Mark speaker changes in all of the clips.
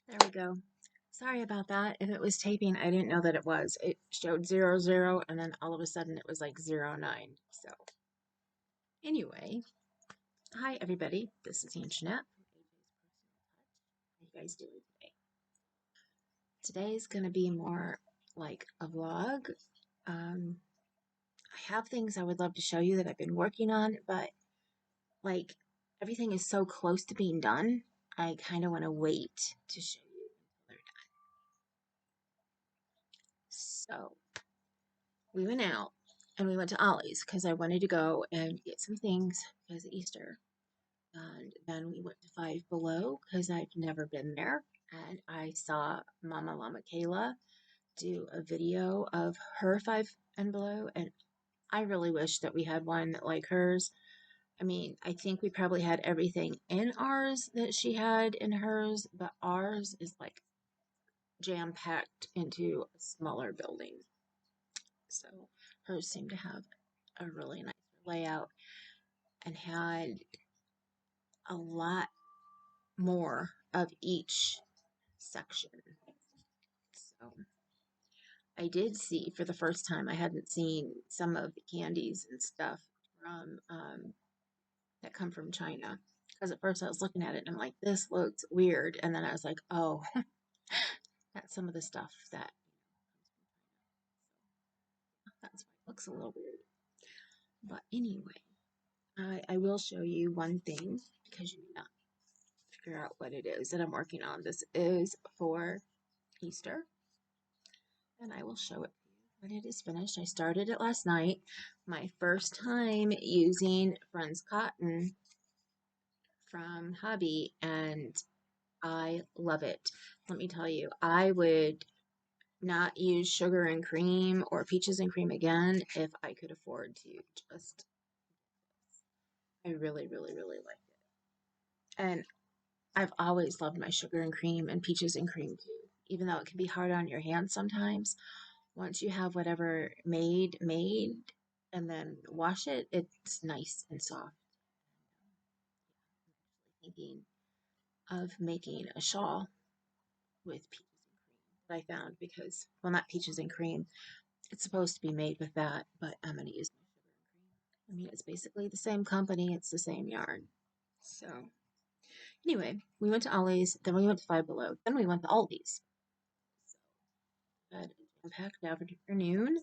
Speaker 1: There we go. Sorry about that. If it was taping, I didn't know that it was. It showed 00, and then all of a sudden it was like 09. So, anyway, hi everybody. This is Anjanette. How you guys doing today? Today's going to be more like a vlog. I have things I would love to show you that I've been working on, but like everything is so close to being done, I kind of want to wait to show you until they're done. So, we went out and we went to Ollie's because I wanted to go and get some things because of Easter. And then we went to Five Below because I've never been there. And I saw Mama Llama Kayla do a video of her Five and Below. And I really wish that we had one like hers. I mean, I think we probably had everything in ours that she had in hers, but ours is like jam packed into a smaller building. So hers seemed to have a really nice layout and had a lot more of each section. So I did see for the first time, I hadn't seen some of the candies and stuff from that come from China. Because at first I was looking at it and I'm like, this looks weird. And then I was like, oh, that's some of the stuff that that's why it looks a little weird. But anyway, I will show you one thing because you may not figure out what it is that I'm working on. This is for Easter, and I will show it when it is finished. I started it last night. My first time using Friends Cotton from Hobby, and I love it. Let me tell you, I would not use sugar and cream or peaches and cream again if I could afford to. Just, I really, really, really like it. And I've always loved my sugar and cream and peaches and cream too, even though it can be hard on your hands sometimes. Once you have whatever made and then wash it, it's nice and soft. Thinking of making a shawl with peaches and cream that I found because, well, not peaches and cream. It's supposed to be made with that, but I'm going to use my sugar and cream. I mean, it's basically the same company, it's the same yarn. So, anyway, we went to Ollie's, then we went to Five Below, then we went to Aldi's. So, had a packed afternoon.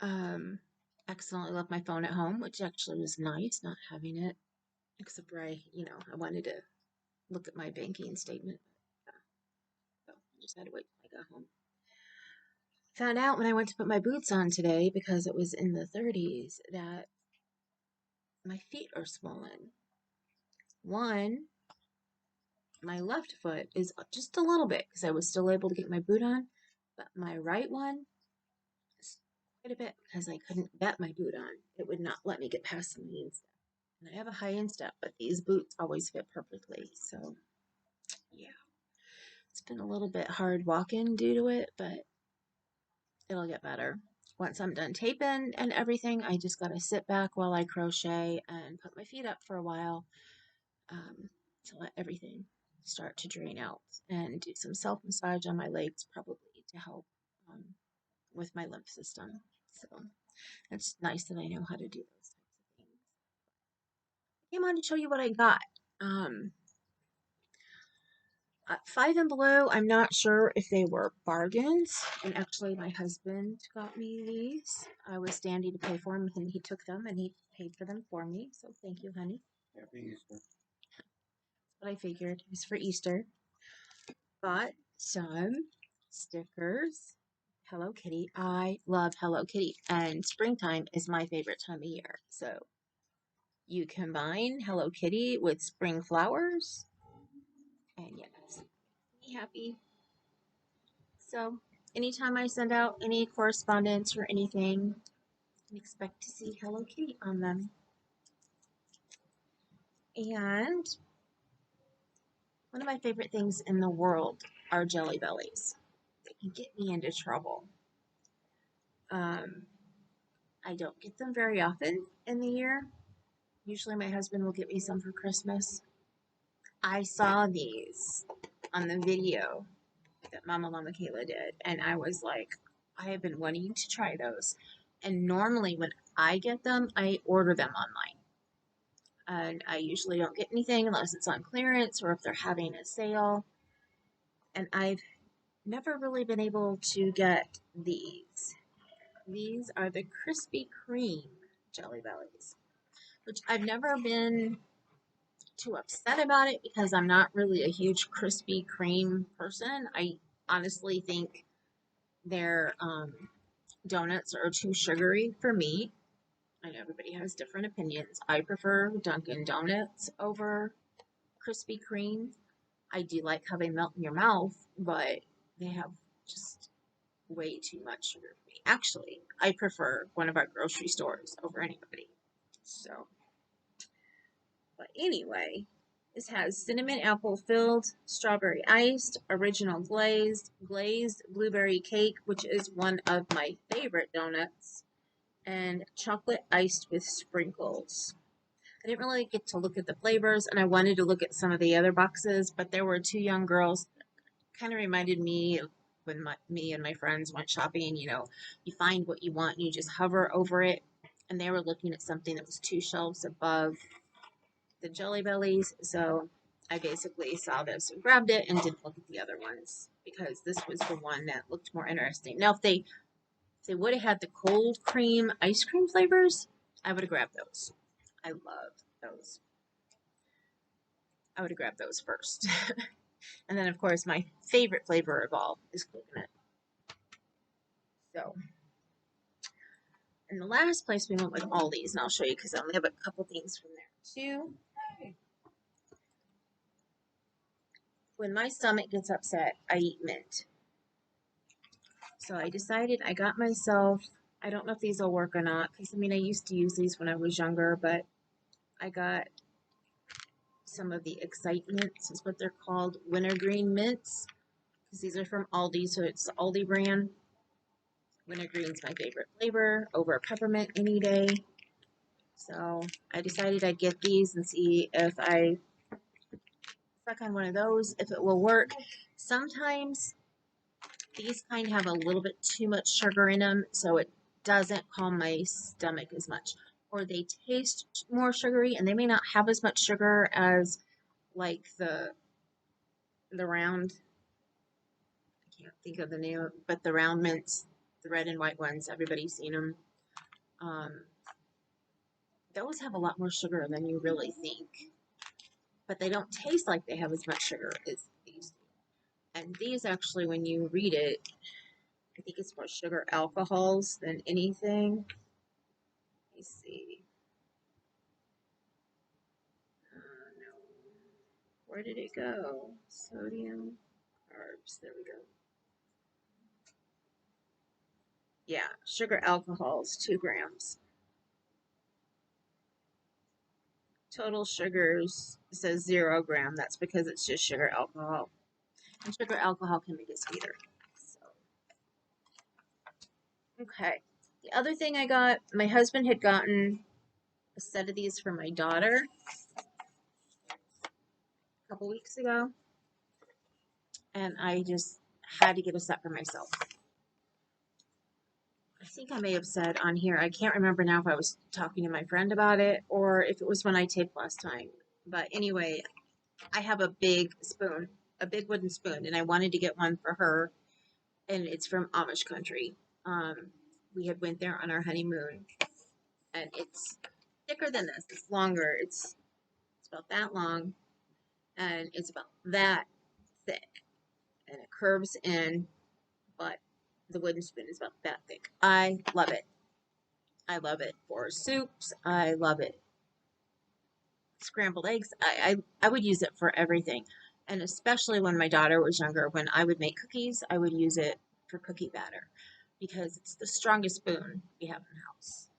Speaker 1: Um, accidentally left my phone at home, which actually was nice, not having it, except for I wanted to look at my banking statement. So I just had to wait till I got home. Found out when I went to put my boots on today because it was in the 30s that my feet are swollen. One, my left foot is just a little bit because I was still able to get my boot on, but my right one is quite a bit because I couldn't get my boot on. It would not let me get past my instep. And I have a high instep, but these boots always fit perfectly. So, yeah, it's been a little bit hard walking due to it, but it'll get better. Once I'm done taping and everything, I just gotta sit back while I crochet and put my feet up for a while to let everything start to drain out and do some self massage on my legs, probably to help um, with my lymph system. So it's nice that I know how to do those types of things. I came on to show you what I got. Um, Five and Below, I'm not sure if they were bargains. And actually, my husband got me these. I was standing to pay for them, and he took them and he paid for them for me. So thank you, honey. Happy Easter. What I figured it was for Easter. Got some stickers. Hello Kitty. I love Hello Kitty, and springtime is my favorite time of year. So you combine Hello Kitty with spring flowers, and yes, be happy. So anytime I send out any correspondence or anything, expect to see Hello Kitty on them. And one of my favorite things in the world are Jelly Bellies. They can get me into trouble. Um, I don't get them very often in the year. Usually my husband will get me some for Christmas. I saw these on the video that Mama Kayla did, and I was like, I have been wanting to try those. And normally when I get them, I order them online. And I usually don't get anything unless it's on clearance or if they're having a sale. And I've never really been able to get these. These are the Krispy Kreme Jelly Bellies, which I've never been too upset about it because I'm not really a huge Krispy Kreme person. I honestly think their donuts are too sugary for me. I know everybody has different opinions. I prefer Dunkin' Donuts over Krispy Kreme. I do like how they melt in your mouth, but they have just way too much sugar for me. Actually, I prefer one of our grocery stores over anybody. So, but anyway, this has cinnamon apple filled, strawberry iced, original glazed blueberry cake, which is one of my favorite donuts, and chocolate iced with sprinkles. I didn't really get to look at the flavors, and I wanted to look at some of the other boxes, but there were two young girls. Kind of reminded me of when me and my friends went shopping. You know, you find what you want and you just hover over it. And they were looking at something that was 2 shelves above the Jelly Bellies. So I basically saw this and grabbed it and didn't look at the other ones because this was the one that looked more interesting. Now, if they would have had the cold cream ice cream flavors, I would have grabbed those. I love those. I would have grabbed those first. And then, of course, my favorite flavor of all is coconut. So, and the last place we went with Ollies, and I'll show you because I only have a couple things from there too. When my stomach gets upset, I eat mint. So I decided I got myself, I don't know if these will work or not, because I mean, I used to use these when I was younger, but I got some of the Excitements, is what they're called, wintergreen mints, because these are from Aldi, so it's the Aldi brand. Wintergreen's my favorite flavor over peppermint any day. So I decided I'd get these and see if I suck on one of those, if it will work. Sometimes these kind of have a little bit too much sugar in them, so it doesn't calm my stomach as much. Or they taste more sugary, and they may not have as much sugar as like the round, I can't think of the name, but the round mints, the red and white ones, everybody's seen them. Those have a lot more sugar than you really think, but they don't taste like they have as much sugar as these. And these actually, when you read it, I think it's more sugar alcohols than anything. Let me see. No. Where did it go? Sodium, carbs. There we go. Yeah, sugar alcohols, 2 grams. Total sugars says 0 gram. That's because it's just sugar alcohol. And sugar alcohol can make it sweeter. So, okay. The other thing I got, my husband had gotten a set of these for my daughter a couple weeks ago. And I just had to get a set for myself. I think I may have said on here, I can't remember now if I was talking to my friend about it or if it was when I taped last time. But anyway, I have a big spoon, a big wooden spoon, and I wanted to get one for her, and it's from Amish country. We had went there on our honeymoon, and it's thicker than this. It's longer. It's about that long, and it's about that thick, and it curves in, but the wooden spoon is about that thick. I love it. I love it for soups. I love it. Scrambled eggs. I would use it for everything. And especially when my daughter was younger, when I would make cookies, I would use it for cookie batter because it's the strongest spoon we have in the house.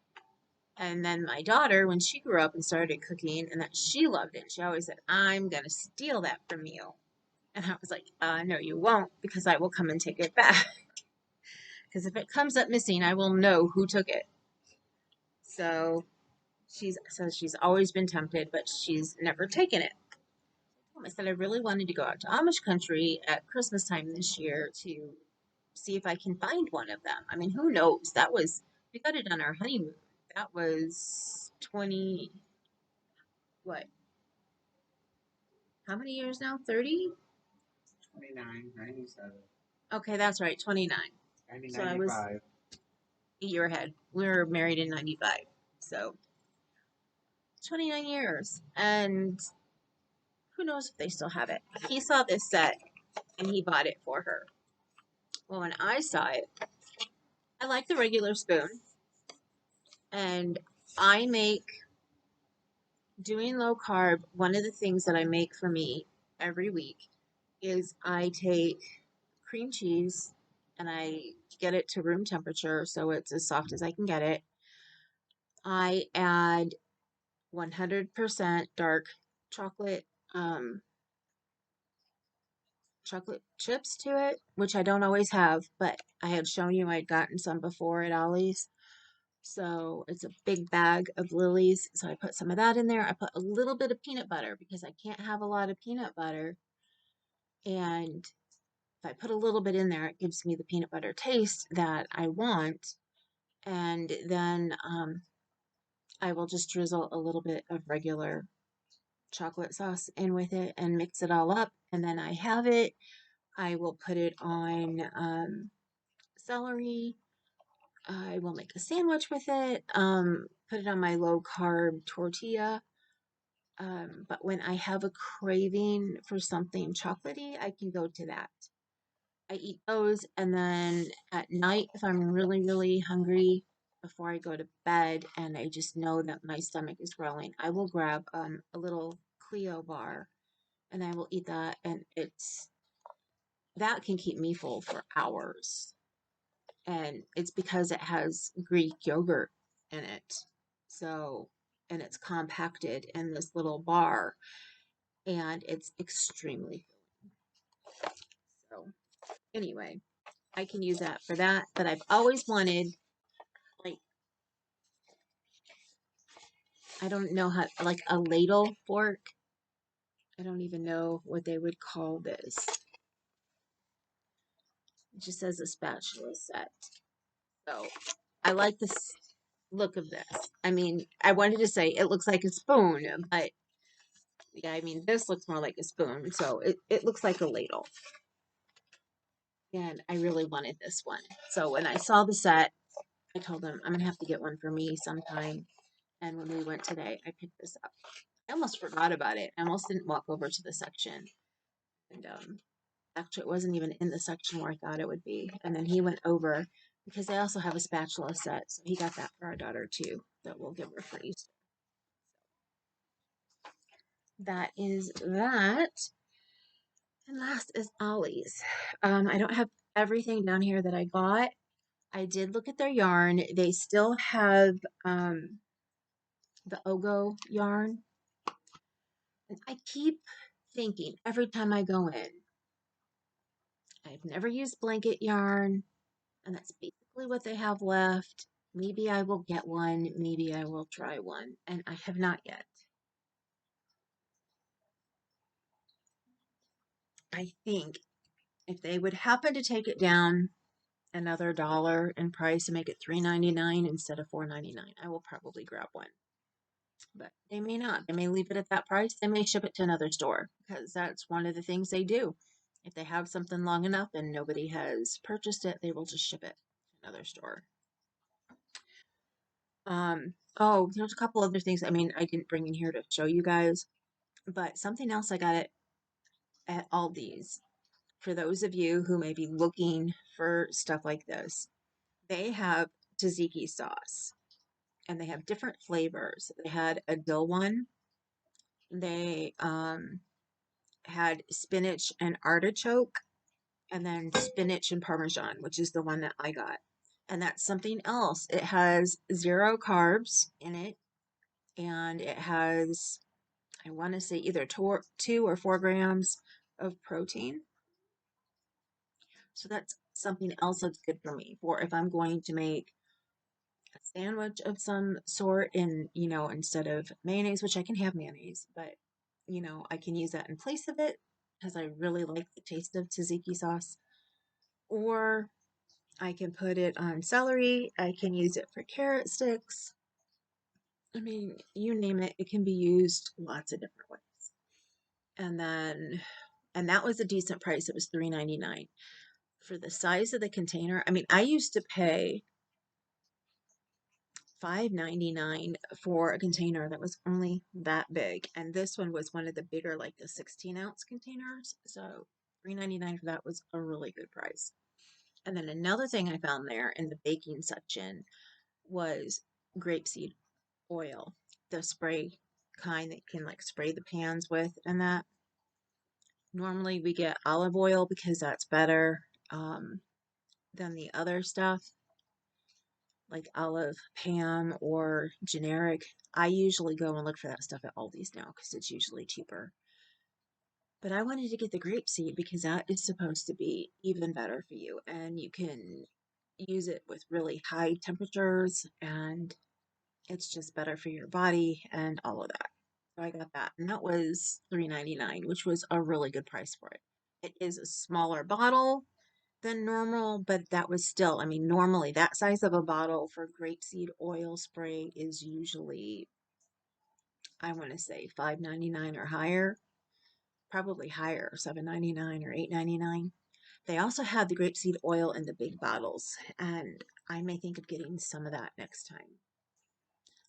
Speaker 1: And then my daughter, when she grew up and started cooking, and that she loved it, she always said, I'm going to steal that from you. And I was like, no, you won't, because I will come and take it back. Because if it comes up missing, I will know who took it. So she's always been tempted, but she's never taken it. I said I really wanted to go out to Amish country at Christmas time this year to see if I can find one of them. I mean, who knows? We got it on our honeymoon. That was 20, what, how many years now? 30?
Speaker 2: 29, 97.
Speaker 1: Okay, that's right, 29.
Speaker 2: 90,
Speaker 1: So I was
Speaker 2: 95.
Speaker 1: a year ahead. We were married in 95. So 29 years. And who knows if they still have it. He saw this set and he bought it for her. Well, when I saw it, I like the regular spoon. And I make doing low carb, one of the things that I make for me every week is I take cream cheese and I get it to room temperature so it's as soft as I can get it. I add 100% dark chocolate chocolate chips to it, which I don't always have, but I had shown you I'd gotten some before at Ollie's. So it's a big bag of Lily's. So I put some of that in there. I put a little bit of peanut butter because I can't have a lot of peanut butter. And if I put a little bit in there, it gives me the peanut butter taste that I want. And then I will just drizzle a little bit of regular chocolate sauce in with it and mix it all up. And then I have it. I will put it on celery. I will make a sandwich with it. Put it on my low carb tortilla. But when I have a craving for something chocolatey, I can go to that. I eat those, and then at night, if I'm really, really hungry before I go to bed and I just know that my stomach is growling, I will grab a little Clio bar and I will eat that, and that can keep me full for hours. And it's because it has Greek yogurt in it. So, and it's compacted in this little bar, and it's extremely filling. So, anyway, I can use that for that. But I've always wanted, like, I don't know how, like a ladle fork. I don't even know what they would call this. It just says a spatula set. So I like this look of this. I mean, I wanted to say it looks like a spoon, but yeah, I mean, this looks more like a spoon. So it looks like a ladle. And I really wanted this one. So when I saw the set, I told them I'm going to have to get one for me sometime. And when we went today, I picked this up. I almost forgot about it. I almost didn't walk over to the section. And actually, it wasn't even in the section where I thought it would be. And then he went over because they also have a spatula set. So he got that for our daughter too, that we'll give her for Easter. That is that. And last is Ollie's. I don't have everything down here that I got. I did look at their yarn. They still have the Ogo yarn. And I keep thinking every time I go in, I've never used blanket yarn, and that's basically what they have left. Maybe I will get one. Maybe I will try one. And I have not yet. I think if they would happen to take it down another dollar in price and make it $3.99 instead of $4.99, I will probably grab one. But they may not. They may leave it at that price. They may ship it to another store because that's one of the things they do. If they have something long enough and nobody has purchased it, they will just ship it to another store. Oh, there's a couple other things. I mean, I didn't bring in here to show you guys, but something else I got at Aldi's. For those of you who may be looking for stuff like this, they have tzatziki sauce and they have different flavors. They had a dill one. They had spinach and artichoke, and then spinach and parmesan, which is the one that I got. And that's something else. It has 0 carbs in it, and it has, I want to say, either 2 or 4 grams of protein. So that's something else that's good for me for if I'm going to make a sandwich of some sort, and instead of mayonnaise, which I can have mayonnaise, but You know, I can use that in place of it because I really like the taste of tzatziki sauce. Or I can put it on celery. I can use it for carrot sticks. I mean, you name it, it can be used lots of different ways. And then, and that was a decent price. It was $3.99 for the size of the container. I mean, I used to pay $5.99 for a container that was only that big, and this one was one of the bigger, like the 16-ounce containers. So $3.99 for that was a really good price. And then another thing I found there in the baking section was grapeseed oil, the spray kind that you can like spray the pans with, and that normally we get olive oil because that's better than the other stuff like olive Pam or generic. I usually go and look for that stuff at Aldi's now because it's usually cheaper. But I wanted to get the grapeseed because that is supposed to be even better for you, and you can use it with really high temperatures, and it's just better for your body and all of that. So I got that, and that was $3.99, which was a really good price for it. It is a smaller bottle than normal, but that was still, I mean, normally that size of a bottle for grapeseed oil spray is usually, I want to say $5.99 or higher, probably higher, $7.99 or $8.99. They also have the grapeseed oil in the big bottles, and I may think of getting some of that next time.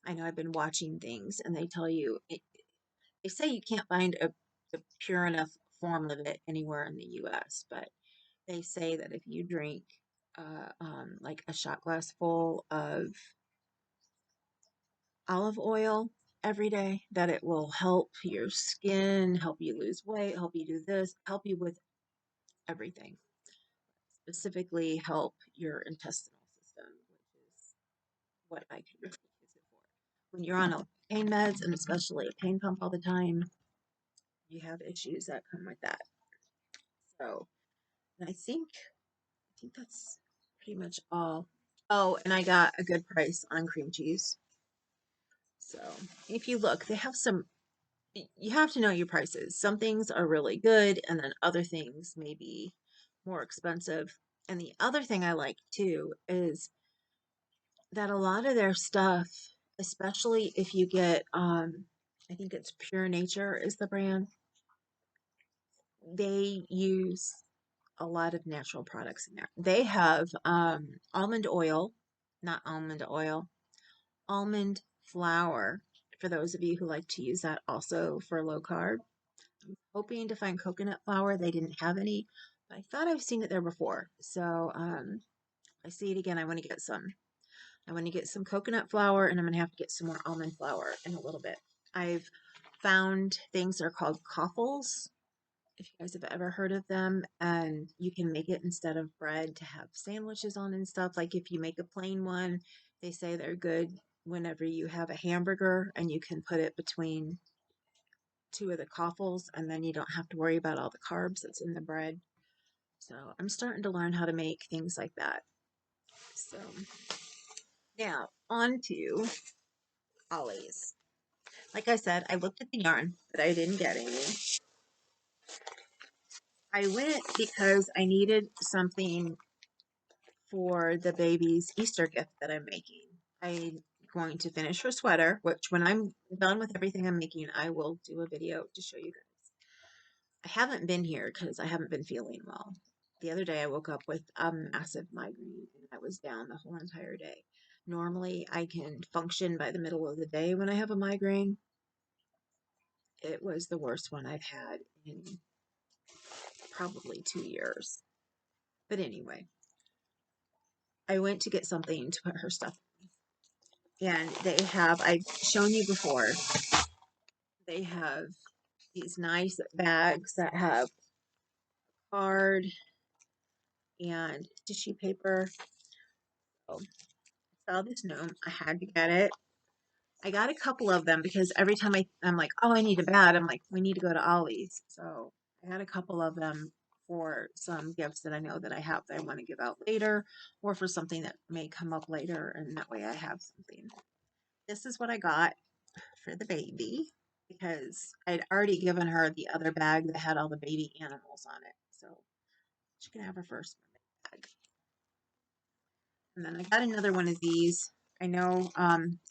Speaker 1: I know I've been watching things and they tell you, they say you can't find a pure enough form of it anywhere in the US, but they say that if you drink like a shot glass full of olive oil every day, that it will help your skin, help you lose weight, help you do this, help you with everything. Specifically, help your intestinal system, which is what I could really use it for. When you're on a pain meds and especially a pain pump all the time, you have issues that come with that. So, and I think that's pretty much all. Oh, and I got a good price on cream cheese. So if you look, they have some, you have to know your prices. Some things are really good, and then other things may be more expensive. And the other thing I like too is that a lot of their stuff, especially if you get, I think it's Pure Nature is the brand, they use a lot of natural products in there. They have almond oil, not almond oil, almond flour, for those of you who like to use that also for low carb. I'm hoping to find coconut flour. They didn't have any, but I thought I've seen it there before. So I see it again. I want to get some. I want to get some coconut flour, and I'm going to have to get some more almond flour in a little bit. I've found things that are called coffles, if you guys have ever heard of them, and you can make it instead of bread to have sandwiches on and stuff. Like if you make a plain one, they say they're good whenever you have a hamburger and you can put it between two of the coffles and then you don't have to worry about all the carbs that's in the bread. So I'm starting to learn how to make things like that. So now on to Ollies. Like I said, I looked at the yarn, but I didn't get any. I went because I needed something for the baby's Easter gift that I'm making. I'm going to finish her sweater, which when I'm done with everything I'm making, I will do a video to show you guys. I haven't been here because I haven't been feeling well. The other day I woke up with a massive migraine and I was down the whole entire day. Normally I can function by the middle of the day when I have a migraine. It was the worst one I've had in probably 2 years. But anyway, I went to get something to put her stuff in. And they have, I've shown you before, they have these nice bags that have card and tissue paper. So I saw this gnome. I had to get it. I got a couple of them because every time I'm like, oh, I need a bat, I'm like, we need to go to Ollie's. So I got a couple of them for some gifts that I know that I have that I want to give out later, or for something that may come up later, and that way I have something. This is what I got for the baby. because I'd already given her the other bag that had all the baby animals on it. So she can have her first bag. And then I got another one of these. I know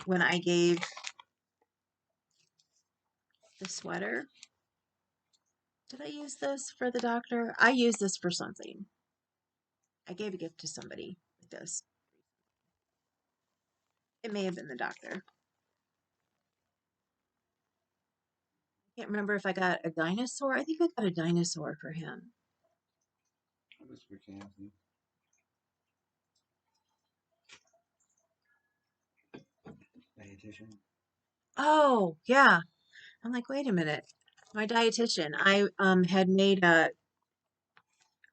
Speaker 1: when I gave the sweater, did I use this for the doctor? I used this for something. I gave a gift to somebody with this. It may have been the doctor. I can't remember if I got a dinosaur. I think I got a dinosaur for him.
Speaker 2: That was for Kathy. Dietitian.
Speaker 1: Oh, yeah. I'm like, wait a minute. My dietitian, I had made a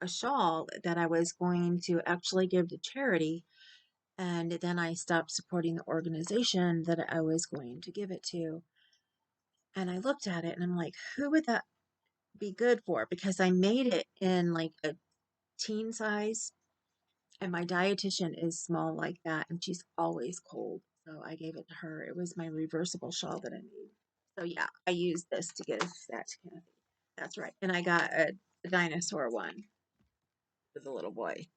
Speaker 1: shawl that I was going to actually give to charity, and then I stopped supporting the organization that I was going to give it to. And I looked at it and I'm like, who would that be good for? Because I made it in like a teen size, and my dietitian is small like that, and she's always cold. So I gave it to her. It was my reversible shawl that I made. So yeah, I used this to give that to Kathy. That's right. And I got a dinosaur one for the little boy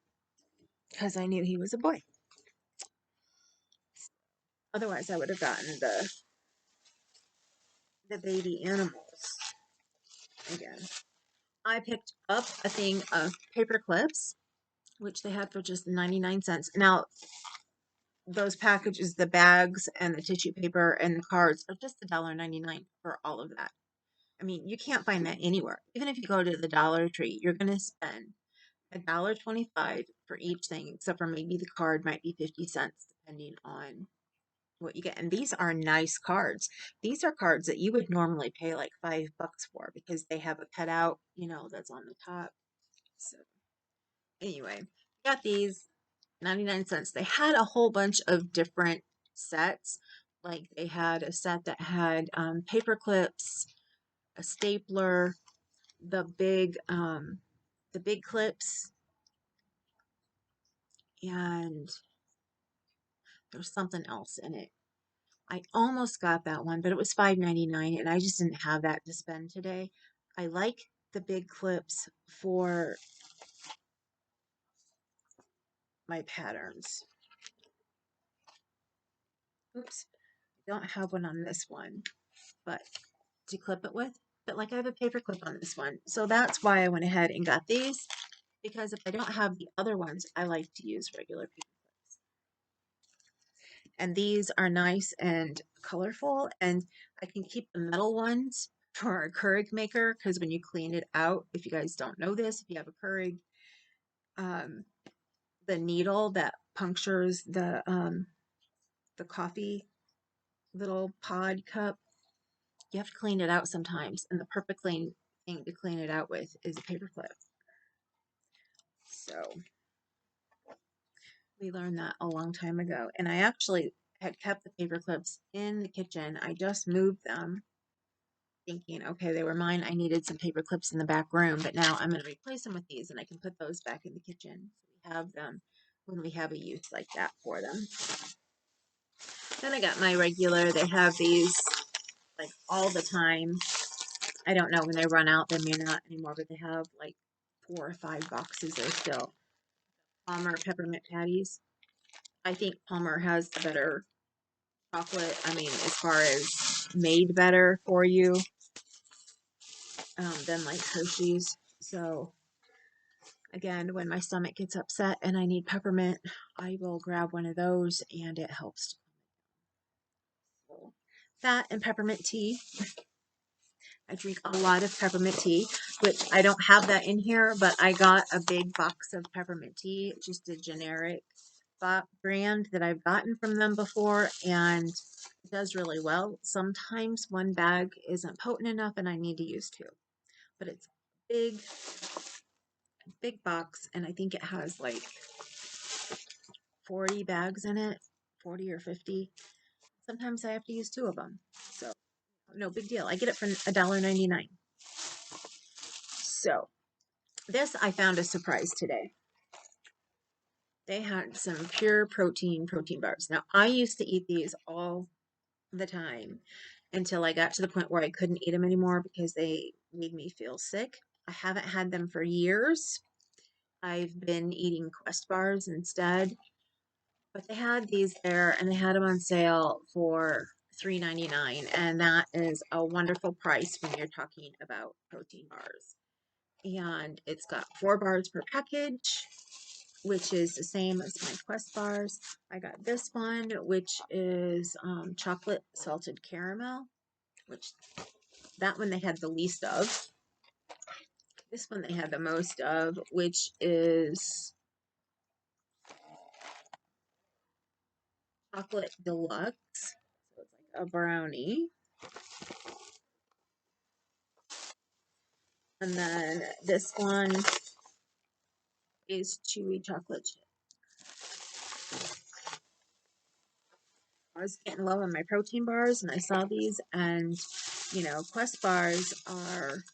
Speaker 1: because I knew he was a boy. Otherwise, I would have gotten the baby animals again. I picked up a thing of paper clips, which they had for just 99 cents. Now, those packages, the bags and the tissue paper and the cards are just $1.99 for all of that. I mean, you can't find that anywhere. Even if you go to the Dollar Tree, you're going to spend $1.25 for each thing, except for maybe the card might be 50 cents, depending on what you get. And these are nice cards. These are cards that you would normally pay like $5 for because they have a cutout, that's on the top. So anyway, got these 99 cents. They had a whole bunch of different sets. Like they had a set that had paper clips, a stapler, the big clips, and there's something else in it. I almost got that one, but it was $5.99 and I just didn't have that to spend today. I like the big clips for my patterns. Oops, I don't have one on this one, but to clip it with. But like I have a paper clip on this one. So that's why I went ahead and got these, because if I don't have the other ones, I like to use regular paper clips. And these are nice and colorful, and I can keep the metal ones for a Keurig maker, because when you clean it out, if you guys don't know this, if you have a Keurig, um, the needle that punctures the coffee little pod cup, you have to clean it out sometimes, and the perfect thing to clean it out with is a paper clip. So we learned that a long time ago, and I actually had kept the paper clips in the kitchen. I just moved them thinking, okay, they were mine. I needed some paper clips in the back room, but now I'm going to replace them with these, and I can put those back in the kitchen. So we have them when we have a use like that for them. Then I got my regular. They have these like all the time. I don't know when they run out, they may not anymore, but they have like 4 or 5 boxes there still. Palmer peppermint patties. I think Palmer has the better chocolate. I mean, as far as made better for you than like Hershey's. So again, when my stomach gets upset and I need peppermint, I will grab one of those and it helps. So, that and peppermint tea. I drink a lot of peppermint tea, which I don't have that in here, but I got a big box of peppermint tea, just a generic brand that I've gotten from them before, and it does really well. Sometimes one bag isn't potent enough and I need to use two, but it's big, big box, and I think it has like 40 bags in it, 40 or 50. Sometimes I have to use two of them, so no big deal. I get it for $1.99. So this I found a surprise today. They had some pure protein bars. Now I used to eat these all the time, until I got to the point where I couldn't eat them anymore because they made me feel sick. I haven't had them for years. I've been eating Quest bars instead, but they had these there and they had them on sale for $3.99, and that is a wonderful price when you're talking about protein bars. And it's got 4 bars per package, which is the same as my Quest bars. I got this one, which is chocolate salted caramel, which that one they had the least of. This one they had the most of, which is chocolate deluxe. So it's like a brownie. And then this one is chewy chocolate chip. I was getting low on my protein bars and I saw these, and Quest bars are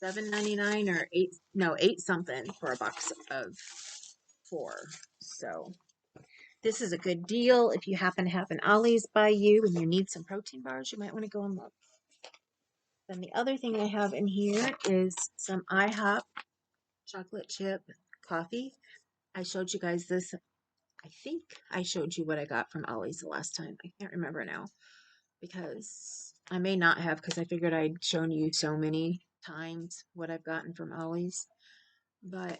Speaker 1: $7.99 or eight something for a box of 4. So this is a good deal. If you happen to have an Ollie's by you and you need some protein bars, you might want to go and look. Then the other thing I have in here is some IHOP chocolate chip coffee. I showed you guys this. I think I showed you what I got from Ollie's the last time. I can't remember now because I may not have, because I figured I'd shown you so many times what I've gotten from Ollie's. But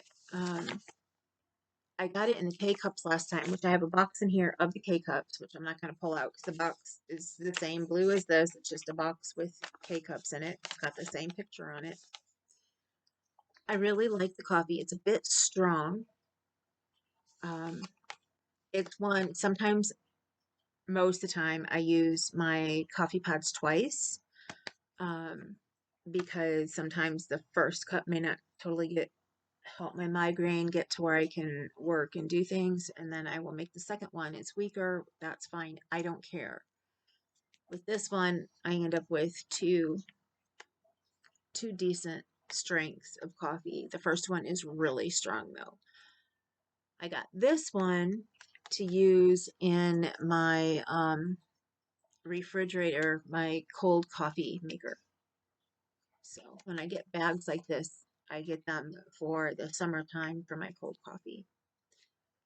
Speaker 1: I got it in the K-Cups last time, which I have a box in here of the K-Cups, which I'm not going to pull out because the box is the same blue as this. It's just a box with K-Cups in it. It's got the same picture on it. I really like the coffee. It's a bit strong. Um, it's one, sometimes, most of the time, I use my coffee pods twice um, because sometimes the first cup may not totally help my migraine get to where I can work and do things, and then I will make the second one. It's weaker, that's fine. I don't care. With this one, I end up with two decent strengths of coffee. The first one is really strong though. I got this one to use in my refrigerator, my cold coffee maker. So when I get bags like this, I get them for the summertime for my cold coffee.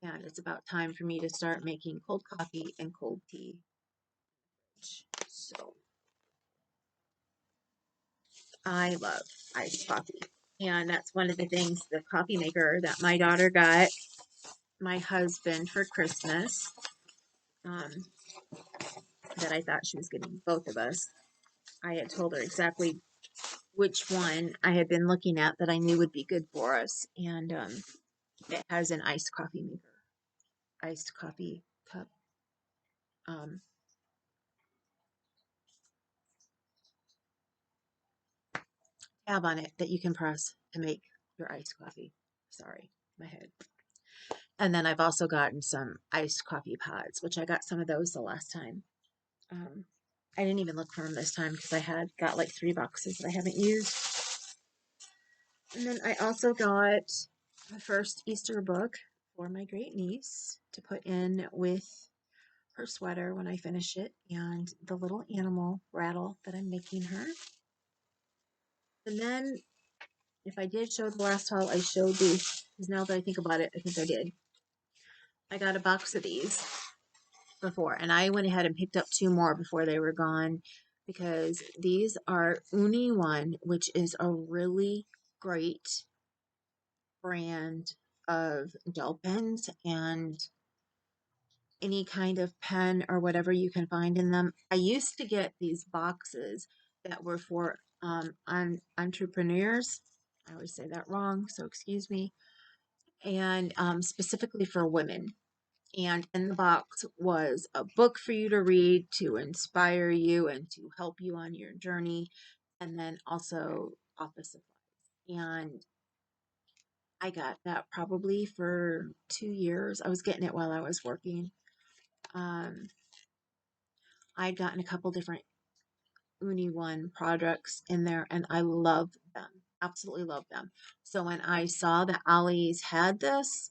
Speaker 1: And it's about time for me to start making cold coffee and cold tea. So I love iced coffee. And that's one of the things, the coffee maker that my daughter got my husband for Christmas, um, that I thought she was getting both of us. I had told her exactly which one I had been looking at that I knew would be good for us. And it has an iced coffee maker, iced coffee cup. Um, Tab on it that you can press to make your iced coffee. Sorry, my head. And then I've also gotten some iced coffee pods, which I got some of those the last time. Um, I didn't even look for them this time because I had got like 3 boxes that I haven't used. And then I also got the first Easter book for my great niece to put in with her sweater when I finish it, and the little animal rattle that I'm making her. And then, if I did show the last haul, I showed these, because now that I think about it, I think I did. I got a box of these before, and I went ahead and picked up 2 more before they were gone, because these are Uni One, which is a really great brand of gel pens and any kind of pen or whatever you can find in them. I used to get these boxes that were for entrepreneurs. I always say that wrong, so excuse me. And specifically for women. And in the box was a book for you to read to inspire you and to help you on your journey, and then also office supplies. And I got that probably for 2 years. I was getting it while I was working. Um, I'd gotten a couple different Uni One products in there, and I love them. Absolutely love them. So when I saw that Ollie's had this,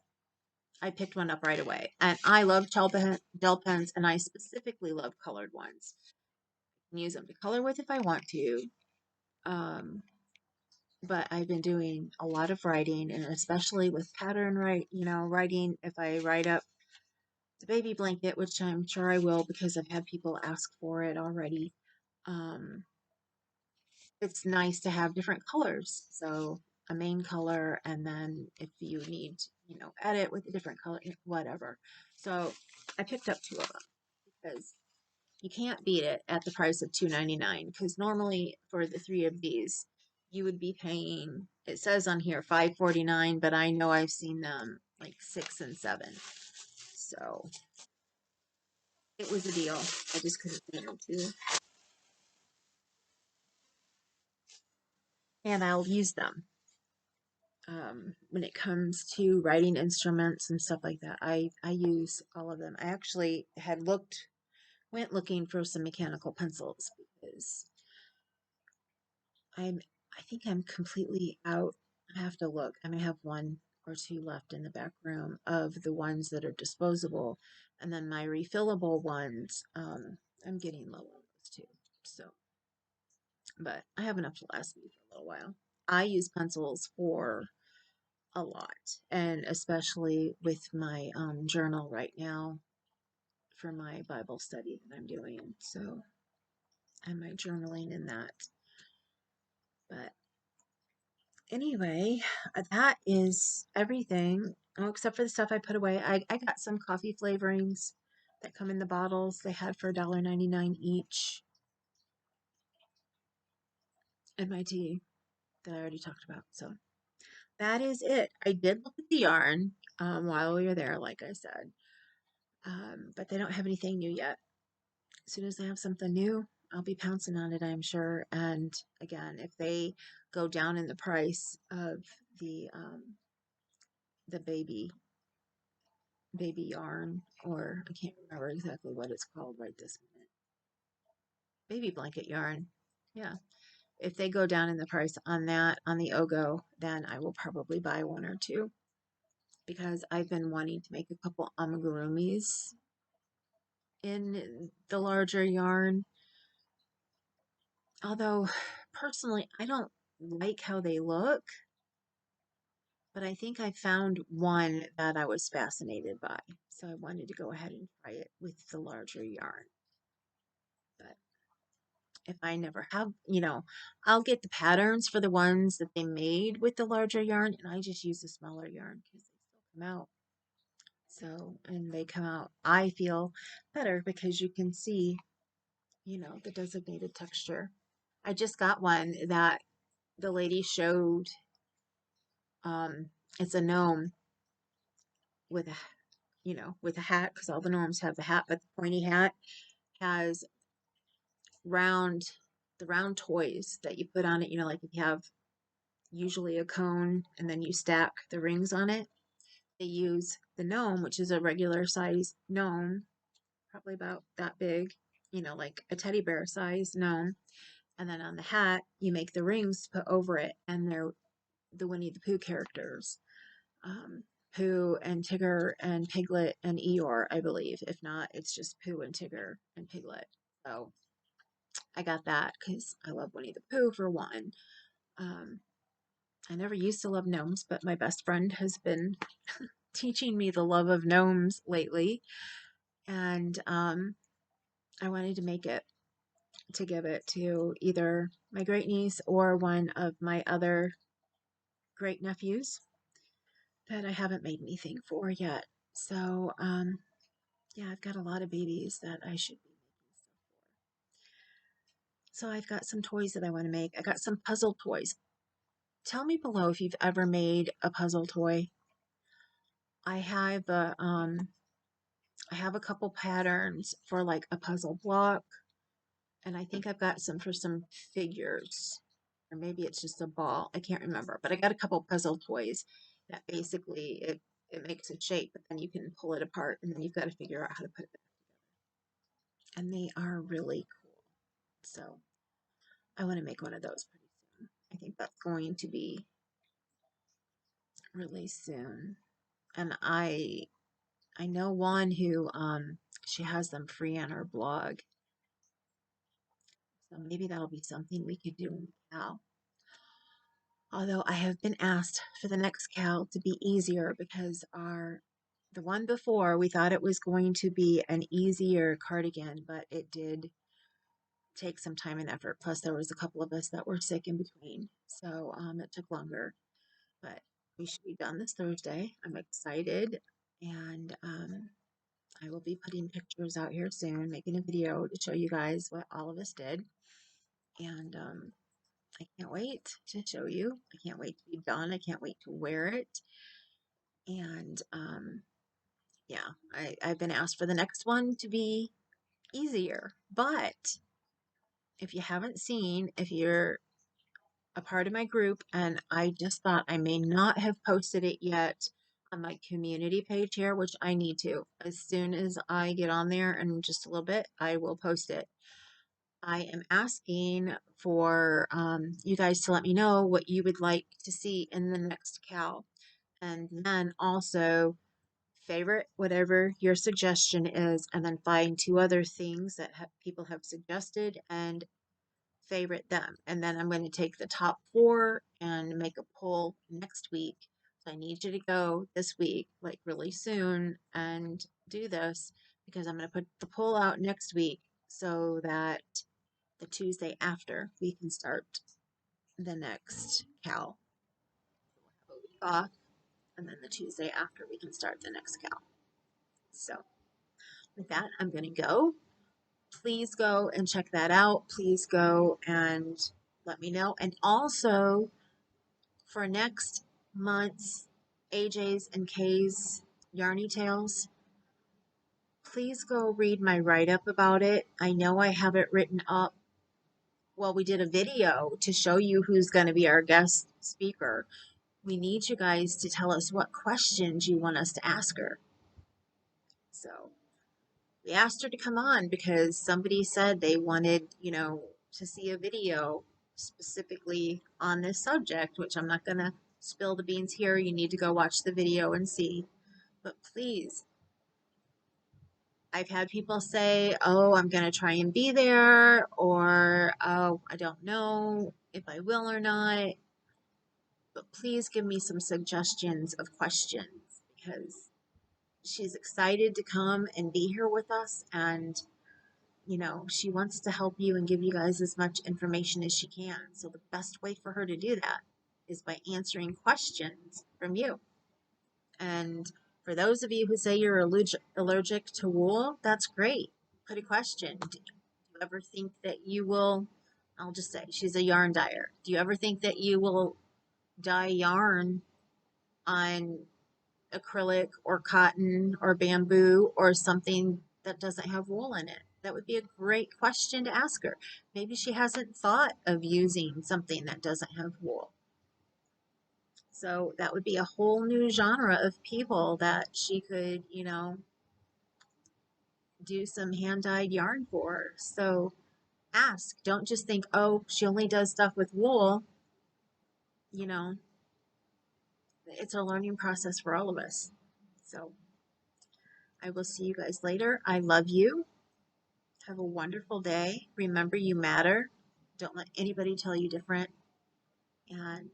Speaker 1: I picked one up right away. And I love gel pens, and I specifically love colored ones. I can use them to color with if I want to. Um, but I've been doing a lot of writing, and especially with pattern writing. If I write up the baby blanket, which I'm sure I will because I've had people ask for it already. Um, it's nice to have different colors. So a main color, and then if you need, edit with a different color, whatever. So I picked up two of them because you can't beat it at the price of $2.99. Because normally for the three of these, you would be paying. It says on here $5.49, but I know I've seen them like $6 and $7. So it was a deal. I just couldn't say no to. And I'll use them. When it comes to writing instruments and stuff like that. I use all of them. I actually went looking for some mechanical pencils because I'm, I think I'm completely out. I have to look. I may have one or two left in the back room of the ones that are disposable, and then my refillable ones. I'm getting low on those too. So, but I have enough to last me for a little while. I use pencils for a lot, and especially with my journal right now for my Bible study that I'm doing. So I'm my journaling in that. But anyway, that is everything. Oh, except for the stuff I put away. I got some coffee flavorings that come in the bottles they had for $1.99 each, and my tea that I already talked about. So that is it. I did look at the yarn while we were there, like I said, but they don't have anything new yet. As soon as I have something new, I'll be pouncing on it, I'm sure. And again, if they go down in the price of the baby yarn, or I can't remember exactly what it's called right this minute. Baby blanket yarn. Yeah. If they go down in the price on that on the Ogo, then I will probably buy one or two because I've been wanting to make a couple amigurumis in the larger yarn. Although personally, I don't like how they look, but I think I found one that I was fascinated by. So I wanted to go ahead and try it with the larger yarn. But if I never have, I'll get the patterns for the ones that they made with the larger yarn, and I just use the smaller yarn because they still come out. So, and they come out, I feel better because you can see, the designated texture. I just got one that the lady showed. Um, it's a gnome with a, with a hat because all the gnomes have the hat, but the pointy hat has round, the round toys that you put on it. Like if you have usually a cone and then you stack the rings on it. They use the gnome, which is a regular size gnome, probably about that big, like a teddy bear size gnome. And then on the hat, you make the rings to put over it, and they're the Winnie the Pooh characters. Pooh and Tigger and Piglet and Eeyore, I believe. If not, it's just Pooh and Tigger and Piglet. So I got that because I love Winnie the Pooh for one. Um, I never used to love gnomes, but my best friend has been teaching me the love of gnomes lately, and I wanted to make it to give it to either my great niece or one of my other great nephews that I haven't made anything for yet. So, yeah, I've got a lot of babies that I should be making stuff for. So I've got some toys that I want to make. I got some puzzle toys. Tell me below if you've ever made a puzzle toy. I have I have a couple patterns for like a puzzle block, and I think I've got some for some figures, or maybe it's just a ball. I can't remember, but I got a couple puzzle toys that basically it makes a shape, but then you can pull it apart, and then you've got to figure out how to put it back together. And they are really cool. So I want to make one of those pretty soon. I think that's going to be really soon. And I know one who she has them free on her blog. So maybe that'll be something we could do in Cal. Although I have been asked for the next Cal to be easier because the one before we thought it was going to be an easier cardigan, but it did take some time and effort. Plus there was a couple of us that were sick in between. So it took longer. But we should be done this Thursday. I'm excited. And I will be putting pictures out here soon, making a video to show you guys what all of us did. And I can't wait to show you. I can't wait to be done. I can't wait to wear it. And yeah, I've been asked for the next one to be easier. But if you haven't seen, if you're a part of my group, and I just thought I may not have posted it yet on my community page here, which I need to. As soon as I get on there in just a little bit, I will post it. I am asking for you guys to let me know what you would like to see in the next Cal. And then also favorite whatever your suggestion is, and then find two other things that people have suggested and favorite them. And then I'm going to take the top 4 and make a poll next week. So I need you to go this week, like really soon, and do this because I'm going to put the poll out next week so that the Tuesday after we can start the next Cal. We'll have a week off, and then the Tuesday after we can start the next Cal. So with that, I'm going to go. Please go and check that out. Please go and let me know. And also, for next month's AJ's and K's Yarny Tales, please go read my write-up about it. I know I have it written up. Well, we did a video to show you who's going to be our guest speaker. We need you guys to tell us what questions you want us to ask her. So we asked her to come on because somebody said they wanted, to see a video specifically on this subject, which I'm not going to spill the beans here. You need to go watch the video and see. But please, I've had people say, oh, I'm going to try and be there, or, oh, I don't know if I will or not. But please give me some suggestions of questions because she's excited to come and be here with us, and she wants to help you and give you guys as much information as she can. So the best way for her to do that is by answering questions from you. And for those of you who say you're allergic to wool, that's great. Put a question. Do you ever think that you will, I'll just say, she's a yarn dyer. Do you ever think that you will dye yarn on acrylic or cotton or bamboo or something that doesn't have wool in it? That would be a great question to ask her. Maybe she hasn't thought of using something that doesn't have wool. So that would be a whole new genre of people that she could, do some hand-dyed yarn for. So ask. Don't just think, oh, she only does stuff with wool. It's a learning process for all of us. So I will see you guys later. I love you. Have a wonderful day. Remember, you matter. Don't let anybody tell you different. And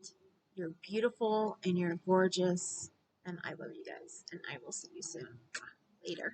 Speaker 1: you're beautiful and you're gorgeous. And I love you guys. And I will see you soon. Later.